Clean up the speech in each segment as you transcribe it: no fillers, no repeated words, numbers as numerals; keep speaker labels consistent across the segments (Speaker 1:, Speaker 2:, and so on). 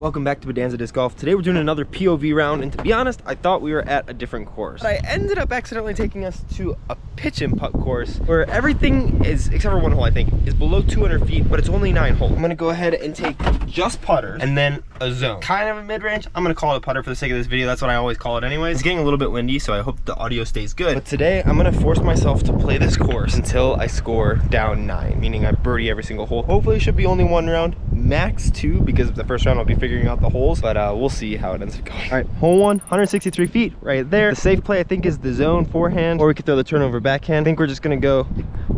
Speaker 1: Welcome back to Bonanza Disc Golf. Today we're doing another POV round, and to be honest, I thought we were at a different course. But I ended up accidentally taking us to a pitch and putt course where everything is, except for one hole I think, is below 200 feet, but it's only 9 holes. I'm gonna go ahead and take just putters and then a zone. Kind of a mid-range. I'm gonna call it a putter for the sake of this video. That's what I always call it anyways. It's getting a little bit windy, so I hope the audio stays good. But today I'm gonna force myself to play this course until I score down 9, meaning I birdie every single hole. Hopefully it should be only 1 round, max 2, because the first round I'll be figuring out the holes, but we'll see how it ends up going. All right, hole 1, 163 feet right there. The safe play I think is the zone forehand, or we could throw the turnover backhand. I think we're just gonna go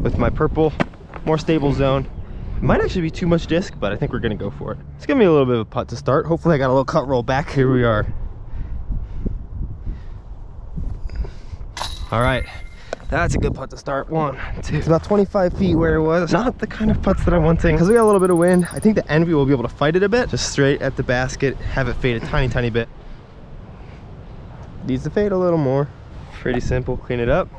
Speaker 1: with my purple, more stable zone. It might actually be too much disc, but I think we're gonna go for it. It's gonna be a little bit of a putt to start. Hopefully I got a little cut roll back. Here we are. All right. That's a good putt to start. 1, 2. It's about 25 feet where it was. Not the kind of putts that I'm wanting because we got a little bit of wind. I think the Envy will be able to fight it a bit. Just straight at the basket, have it fade a tiny bit. Needs to fade a little more. Pretty simple. Clean it up.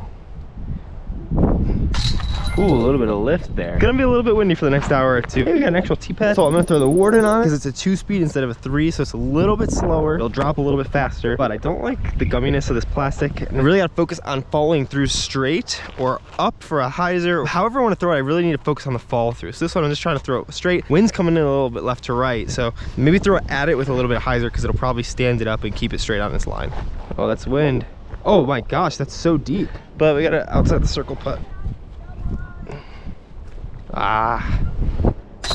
Speaker 1: Ooh, a little bit of lift there. Gonna be a little bit windy for the next hour or two. Hey, we got an actual T-pad, so I'm gonna throw the Warden on it because it's a 2-speed instead of a 3, so it's a little bit slower. It'll drop a little bit faster, but I don't like the gumminess of this plastic. And I really gotta focus on following through straight or up for a hyzer. However I want to throw it, I really need to focus on the fall through. So this one I'm just trying to throw it straight. Wind's coming in a little bit left to right, so maybe throw it at it with a little bit of hyzer because it'll probably stand it up and keep it straight on this line. Oh, that's wind. Oh my gosh, that's so deep. But we got it outside the circle putt. I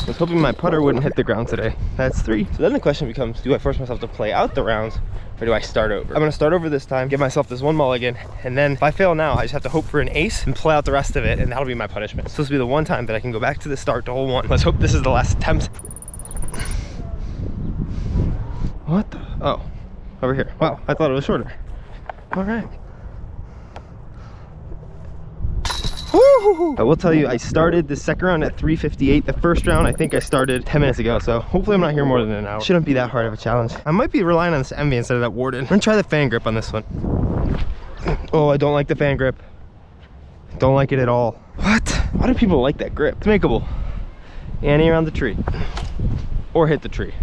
Speaker 1: was hoping my putter wouldn't hit the ground today. That's 3. So then the question becomes, do I force myself to play out the rounds or do I start over? I'm gonna start over this time, give myself this 1 mulligan, and then if I fail now, I just have to hope for an ace and play out the rest of it, and that'll be my punishment. So this will be the one time that I can go back to the start to hole 1. Let's hope this is the last attempt. What the? Oh, over here. Wow, I thought it was shorter. All right. I will tell you, I started the second round at 3:58. The first round, I think I started 10 minutes ago, so hopefully I'm not here more than an hour. Shouldn't be that hard of a challenge. I might be relying on this Envy instead of that Warden. I'm gonna try the fan grip on this one. Oh, I don't like the fan grip. Don't like it at all. What? Why do people like that grip? It's makeable. Annie around the tree. Or hit the tree.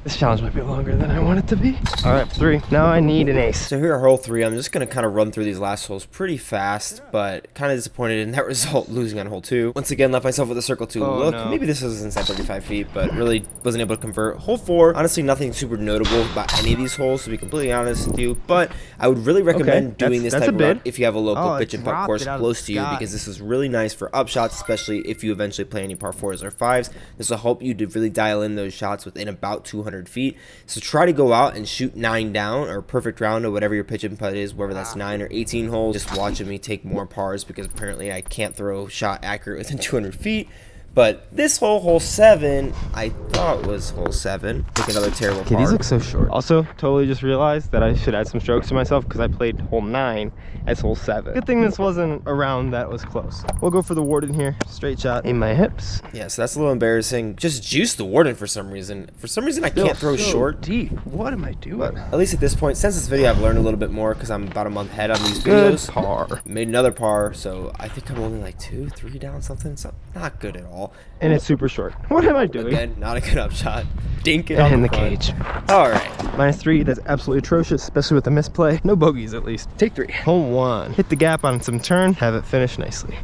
Speaker 1: This challenge might be longer than I want it to be. All right, 3. Now I need an ace. So here are hole 3. I'm just gonna kind of run through these last holes pretty fast, but kind of disappointed in that result, losing on hole 2. Once again, left myself with a circle 2 look. No. Maybe this was inside 35 feet, but really wasn't able to convert. Hole 4, honestly, nothing super notable about any of these holes, to be completely honest with you, but I would really recommend doing this type of run if you have a local pitch and putt course close to you, because this is really nice for upshots, especially if you eventually play any par 4s or 5s. This will help you to really dial in those shots within about 200 feet. So try to go out and shoot 9 down, or perfect round, or whatever your pitch and putt is, whether that's 9 or 18 holes. Just watching me take more pars because apparently I can't throw a shot accurate within 200 feet. But this hole, hole 7, I thought was hole 7. Take another terrible par. These look so short. Also, totally just realized that I should add some strokes to myself because I played hole 9 as hole 7. Good thing this wasn't a round that was close. We'll go for the Warden here. Straight shot in my hips. Yeah, so that's a little embarrassing. Just juice the Warden for some reason. For some reason, I can't throw short. Deep. What am I doing? But at least at this point, since this video, I've learned a little bit more because I'm about a month ahead on these videos. Good par. Made another par, so I think I'm only like 2, 3 down something. So not good at all. And it's super short. What am I doing? Again, not a good upshot. Dink it in the cage. All right. -3, that's absolutely atrocious, especially with the misplay. No bogeys, at least. Take 3. Hole 1. Hit the gap on some turn, have it finish nicely.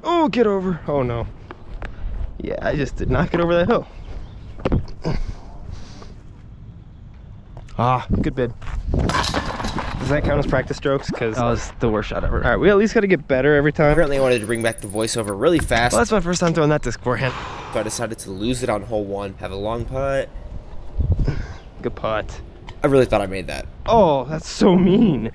Speaker 1: Oh, get over. Oh, no. Yeah, I just did not get over that hill. Good bid. Does that count as practice strokes? Because that was the worst shot ever. All right, we at least got to get better every time. Apparently I wanted to bring back the voiceover really fast. Well, that's my first time throwing that disc forehand. So I decided to lose it on hole 1, have a long putt. Good putt. I really thought I made that. Oh, that's so mean.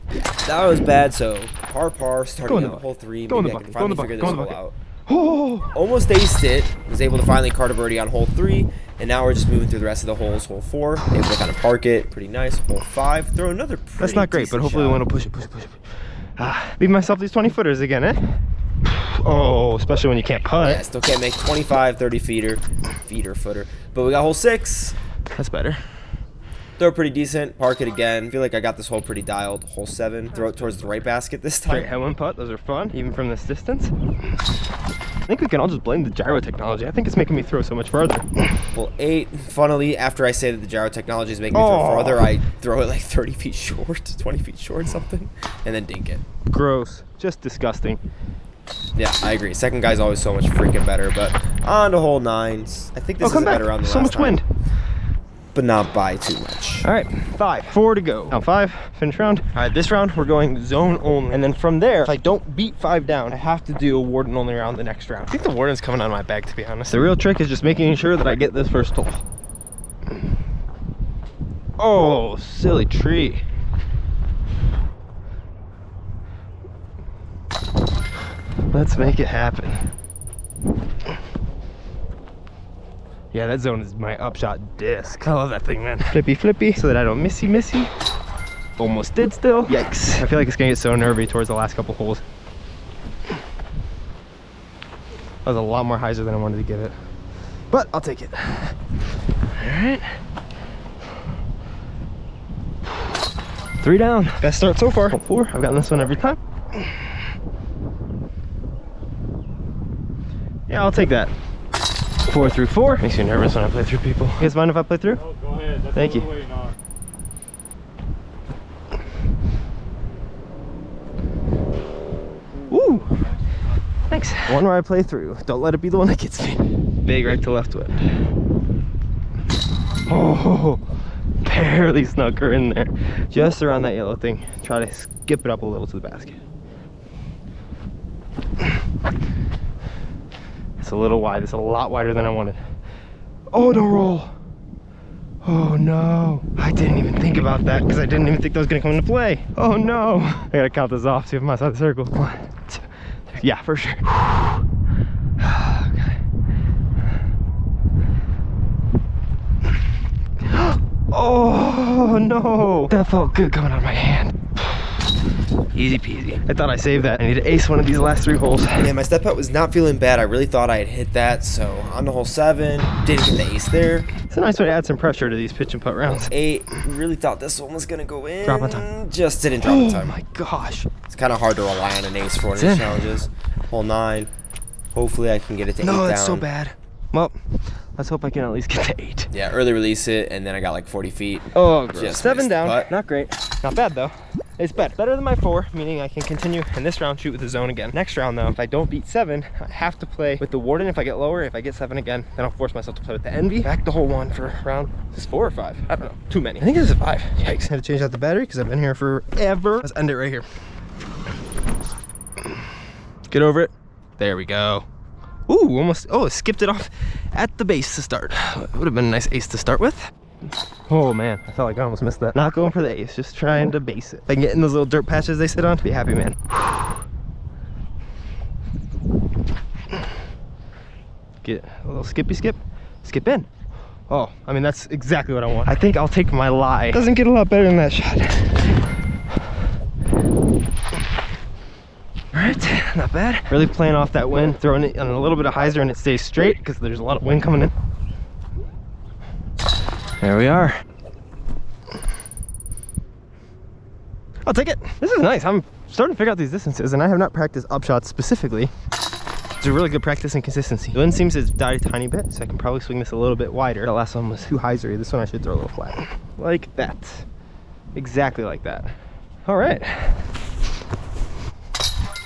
Speaker 1: That was bad, so par, starting on hole 3. Maybe I can finally figure this hole out. Oh, almost aced it. Was able to finally card a birdie on hole 3, and now we're just moving through the rest of the holes. Hole 4, able to kind of park it, pretty nice. Hole 5, throw another pretty That's not great, but hopefully the wind will push it. Leave myself these 20-footers again, eh? Oh, especially when you can't putt. Yeah, still can't make 25, 30 footer. But we got hole 6. That's better.
Speaker 2: Throw pretty decent, park it again. I feel like I got this hole pretty dialed. Hole 7, throw it towards the right basket this time.
Speaker 1: Great headwind putt, those are fun, even from this distance. I think we can all just blame the gyro technology. I think it's making me throw so much farther.
Speaker 2: Hole 8, funnily, after I say that the gyro technology is making me throw farther, I throw it like 30 feet short, 20 feet short, something, and then dink it.
Speaker 1: Gross, just disgusting.
Speaker 2: Yeah, I agree. Second guy's always so much freaking better, but on to hole 9. I think this is a better round than
Speaker 1: so
Speaker 2: last
Speaker 1: much
Speaker 2: time,
Speaker 1: wind.
Speaker 2: but not by too much.
Speaker 1: All right, 5, 4 to go. Now 5, finish round. All right, this round we're going zone only. And then from there, if I don't beat 5 down, I have to do a warden only round the next round. I think the warden's coming out of my bag, to be honest. The real trick is just making sure that I get this first hole. Oh, silly tree. Let's make it happen. Yeah, that zone is my upshot disc. I love that thing, man. Flippy, flippy, so that I don't missy. Almost did still. Yikes. I feel like it's gonna get so nervy towards the last couple holes. That was a lot more hyzer than I wanted to give it. But I'll take it. All right. 3 down. Best start so far. Hole 4. I've gotten this one every time. Yeah, I'll take that. 4 through 4. Makes me nervous when I play through people. You guys mind if I play through?
Speaker 3: Oh, go ahead. That's
Speaker 1: Thank you. Ooh. Thanks. One where I play through. Don't let it be the one that gets me. Big right to left wind. Oh, barely snuck her in there. Just around that yellow thing. Try to skip it up a little to the basket. It's a little wide. It's a lot wider than I wanted. Oh, don't roll. Oh no. I didn't even think about that because I didn't even think that was gonna come into play. Oh no. I gotta count this off, see if I'm outside the circle. 1, 2, 3. Yeah, for sure. Oh no. That felt good coming out of my hand. Easy peasy. I thought I saved that. I need to ace one of these last 3 holes.
Speaker 2: Yeah, my step putt was not feeling bad. I really thought I had hit that. So on to hole 7, didn't get the ace there.
Speaker 1: It's a nice way to add some pressure to these pitch and putt rounds.
Speaker 2: 8, really thought this one was gonna go in.
Speaker 1: Drop on time.
Speaker 2: Just didn't drop on
Speaker 1: Oh
Speaker 2: time.
Speaker 1: my gosh.
Speaker 2: It's kind of hard to rely on an ace for one of
Speaker 1: It's
Speaker 2: these
Speaker 1: in.
Speaker 2: challenges. Hole 9, hopefully I can get it to 8 down.
Speaker 1: No, that's so bad. Well, let's hope I can at least get to 8.
Speaker 2: Yeah, early release it, and then I got like 40 feet.
Speaker 1: Oh, gross.
Speaker 2: Just
Speaker 1: 7
Speaker 2: missed the
Speaker 1: down.
Speaker 2: putt.
Speaker 1: Not great. Not bad though. It's better. Better than my 4, meaning I can continue in this round shoot with the zone again. Next round though, if I don't beat 7, I have to play with the warden. If I get lower, if I get 7 again, then I'll force myself to play with the envy. Back to hole 1 for round. Is this 4 or 5? I don't know. Too many. I think this is a 5. Yikes. I had to change out the battery because I've been here forever. Let's end it right here. Get over it. There we go. Ooh, almost. Oh, it skipped it off at the base to start. Would have been a nice ace to start with. Oh man, I felt like I almost missed that. Not going for the ace, just trying to base it. If I can get in those little dirt patches they sit on, be happy, man. Get a little skippy skip. Skip in. Oh, I mean, that's exactly what I want. I think I'll take my lie. Doesn't get a lot better than that shot. All right, not bad. Really playing off that wind, throwing it on a little bit of hyzer and it stays straight because there's a lot of wind coming in. There we are. I'll take it. This is nice. I'm starting to figure out these distances and I have not practiced upshots specifically. It's a really good practice in consistency. The wind seems to die a tiny bit, so I can probably swing this a little bit wider. The last one was too hyzery. This one I should throw a little flat. Like that. Exactly like that. All right.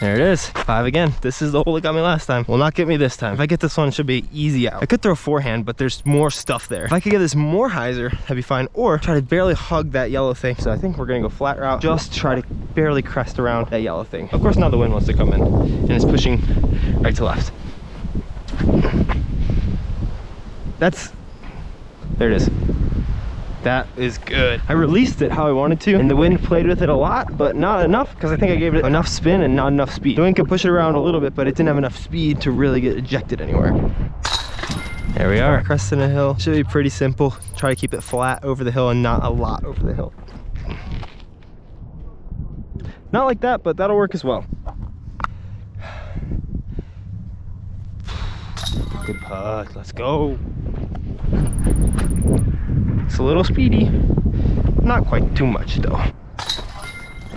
Speaker 1: There it is, 5 again. This is the hole that got me last time. Will not get me this time. If I get this one, it should be easy out. I could throw forehand, but there's more stuff there. If I could get this more hyzer, that'd be fine. Or try to barely hug that yellow thing. So I think we're gonna go flat route. Just try to barely crest around that yellow thing. Of course, now the wind wants to come in and it's pushing right to left. There it is. That is good. I released it how I wanted to, and the wind played with it a lot, but not enough, because I think I gave it enough spin and not enough speed. The wind could push it around a little bit, but it didn't have enough speed to really get ejected anywhere. There we are, cresting a hill. Should be pretty simple. Try to keep it flat over the hill and not a lot over the hill. Not like that, but that'll work as well. Good putt, let's go. It's a little speedy. Not quite too much though.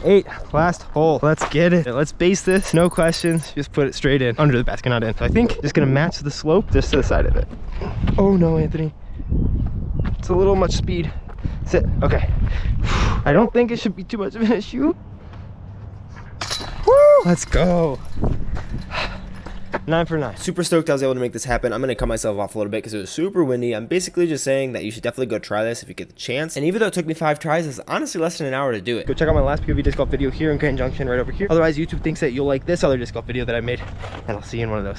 Speaker 1: 8, last hole. Let's get it. Let's base this, no questions. Just put it straight in, under the basket, not in. So I think just gonna match the slope just to the side of it. Oh no, Anthony. It's a little much speed. Sit, okay. I don't think it should be too much of an issue. Woo, let's go. 9 for 9.
Speaker 2: Super stoked I was able to make this happen. I'm going to cut myself off a little bit because it was super windy. I'm basically just saying that you should definitely go try this if you get the chance. And even though it took me 5 tries, it's honestly less than an hour to do it.
Speaker 1: Go check out my last POV disc golf video here in Grand Junction, right over here. Otherwise, YouTube thinks that you'll like this other disc golf video that I made, and I'll see you in one of those.